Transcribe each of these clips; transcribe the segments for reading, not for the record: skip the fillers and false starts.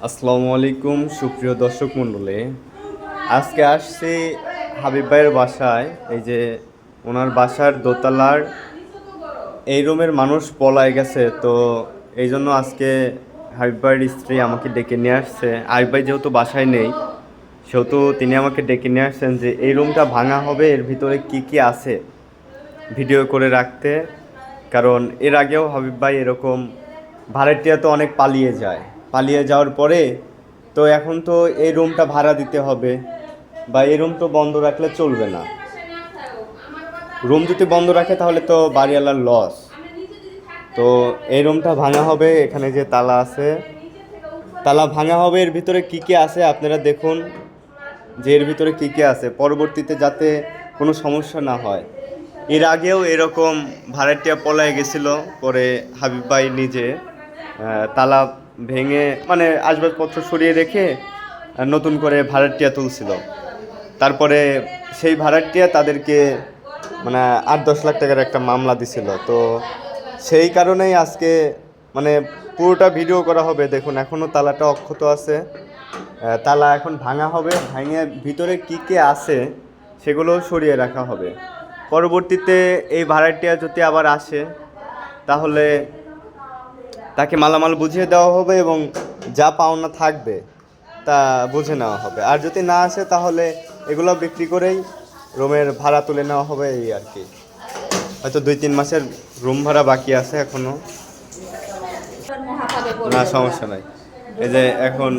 আসসালামু আলাইকুম সুপ্রিয় দর্শক মণ্ডলী, আজকে আসছি হাবিব ভাইয়ের বাসায়। এই যে ওনার বাসার দোতলার এই রুমের মানুষ পলায় গেছে, তো এই জন্য আজকে হাবিব ভাইয়ের স্ত্রী আমাকে ডেকে নিয়ে আসছে। হাবিব ভাই যেহেতু বাসায় নেই, সেহেতু তিনি আমাকে ডেকে নিয়ে আসছেন যে এই রুমটা ভাঙা হবে, এর ভিতরে কি কি আছে ভিডিও করে রাখতে। কারণ এর আগেও হাবিব ভাই এরকম ভাড়াটিয়া তো অনেক পালিয়ে যাওয়ার পরে তো এখন তো এই রুমটা ভাড়া দিতে হবে, বা এই রুম তো বন্ধ রাখলে চলবে না। রুম যদি বন্ধ রাখে তাহলে তো বাড়িওয়ালার লস। তো এই রুমটা ভাঙা হবে, এখানে যে তালা আছে তালা ভাঙা হবে। এর ভিতরে কি কি আছে আপনারা দেখুন, যে এর ভিতরে কি কি আছে, পরবর্তীতে যাতে কোনো সমস্যা না হয়। এর আগেও এরকম ভাড়াটিয়া পলায় গেছিল, পরে হাবিব ভাই নিজে তালা ভেঙে মানে আসবাবপত্র সরিয়ে রেখে নতুন করে ভাড়াটিয়া তুলছিল। তারপরে সেই ভাড়াটিয়া তাদেরকে মানে 8-10 লাখ টাকার একটা মামলা দিছিল। তো সেই কারণেই আজকে মানে পুরোটা ভিডিও করা হবে। দেখুন এখনও তালাটা অক্ষত আছে, তালা এখন ভাঙা হবে, ভাঙে ভিতরে কী কী আছে সেগুলো সরিয়ে রাখা হবে। পরবর্তীতে এই ভাড়াটিয়া যদি আবার আসে তাহলে তাকে মালামাল বুঝিয়ে দেওয়া হবে এবং যা পাওনা থাকবে তা বুঝে নেওয়া হবে। আর যদি না আসে তাহলে এগুলো বিক্রি করেই রুমের ভাড়া তুলে নেওয়া হবে, এই আর কি। হয়তো 2-3 মাসের রুম ভাড়া বাকি আছে এখনও। না সমস্যা নাই, এই যে এখন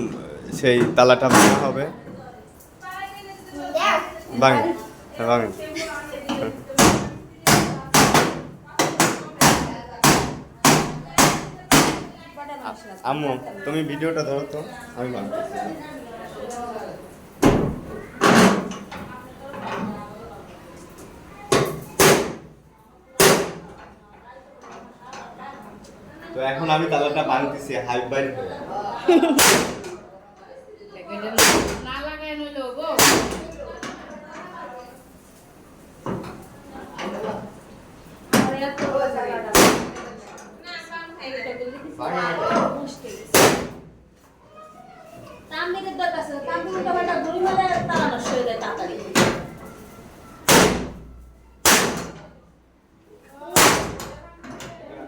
সেই তালাটা ভাঙা হবে। ভাঙেন ভাঙেন। আম্মু তুমি ভিডিওটা ধরো তো, আমি ভাঙতেছি। তো এখন আমি তালাটা ভাঙতেছি হাইপ বাইর হয়ে।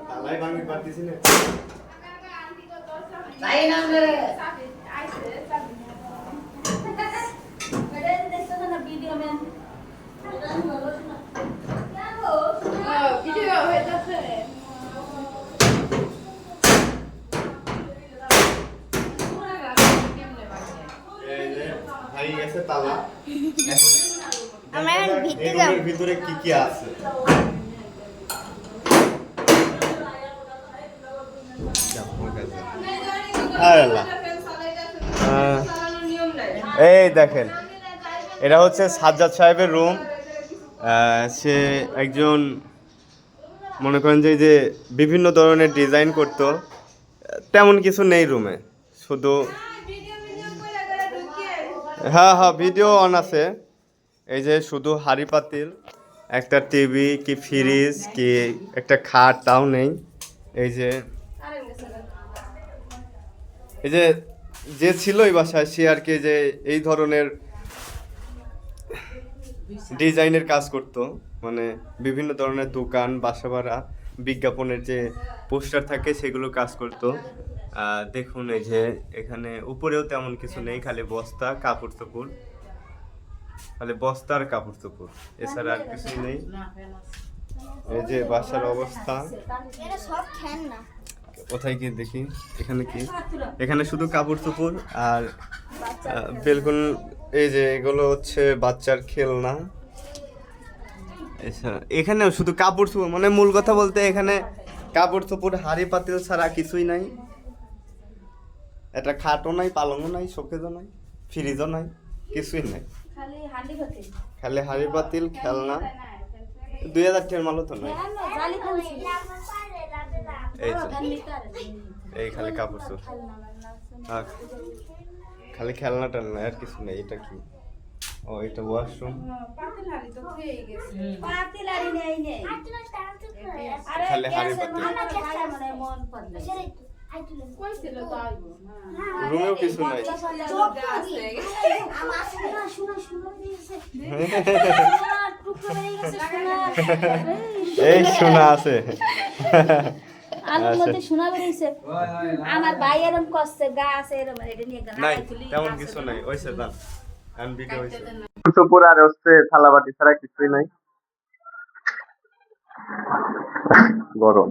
তালাই ভাঙতে পারতেছি না। ভাঙে গেছে তালা। এখন ভিতরে কি কি আছে এই দেখেন, এটা হচ্ছে সাজ্জাদ সাহেবের রুম। সে একজন মনে করেন যে বিভিন্ন ধরনের ডিজাইন করতো, তেমন কিছু নেই রুমে, শুধু হ্যাঁ ভিডিও অন আছে। এই যে শুধু হাঁড়ি পাতিল, একটা টিভি কি ফ্রিজ কি একটা খাট তাও নেই। এই যে যে ছিল এই বাসায় সে আর কি যে এই ধরনের ডিজাইনের কাজ করত, মানে বিভিন্ন ধরনের দোকান বাসা ভাড়া বিজ্ঞাপনের যে পোস্টার থাকে সেগুলো কাজ করতো। দেখুন এই যে এখানে উপরেও তেমন কিছু নেই, খালি বস্তা কাপড় চোপড়, খালি বস্তার কাপড় চোপড়, এছাড়া আর কিছু নেই। এই যে বাসার অবস্থা, কোথায় কি দেখি, এখানে কি, এখানে শুধু কাপড় চোপড় আর বেলকুন। এই যে এগুলো হচ্ছে বাচ্চার খেলনা। এছাড়া এখানেও শুধু কাপড় চোপড়, মানে মূল কথা বলতে এখানে কাপড় চোপড় হাঁড়ি পাতিল ছাড়া কিছুই নাই। একটা খাটও নাই, পালংও নাই, শোকেজও নাই, ফ্রিজও নাই, কিছুই নাই, খালি হাঁড়ি পাতিল খেলনা। 2000 টাকার মালও তো নাই। এই খালি কাপড় চোপড়, খালি খেলনা টেলনা, আর কিছু নেই। এটা কি? ও এটা ওয়াশরুম। খালি হাড়ি পাতিল। রুমেও কিছু নাই। এই সোনা আছে। আলুর মধ্যে সোনা বেরিয়েছে। আমার ভাই এরকম করছে, গা আছে এরকম, এটা নিয়ে গান নাই তুলি। তেমন কিছু নাই, ওইসে দান আমি ভিডিও হইছে কিছু পুরো আর হচ্ছে থালা বাটি ছাড়া কিছুই নাই, গরম।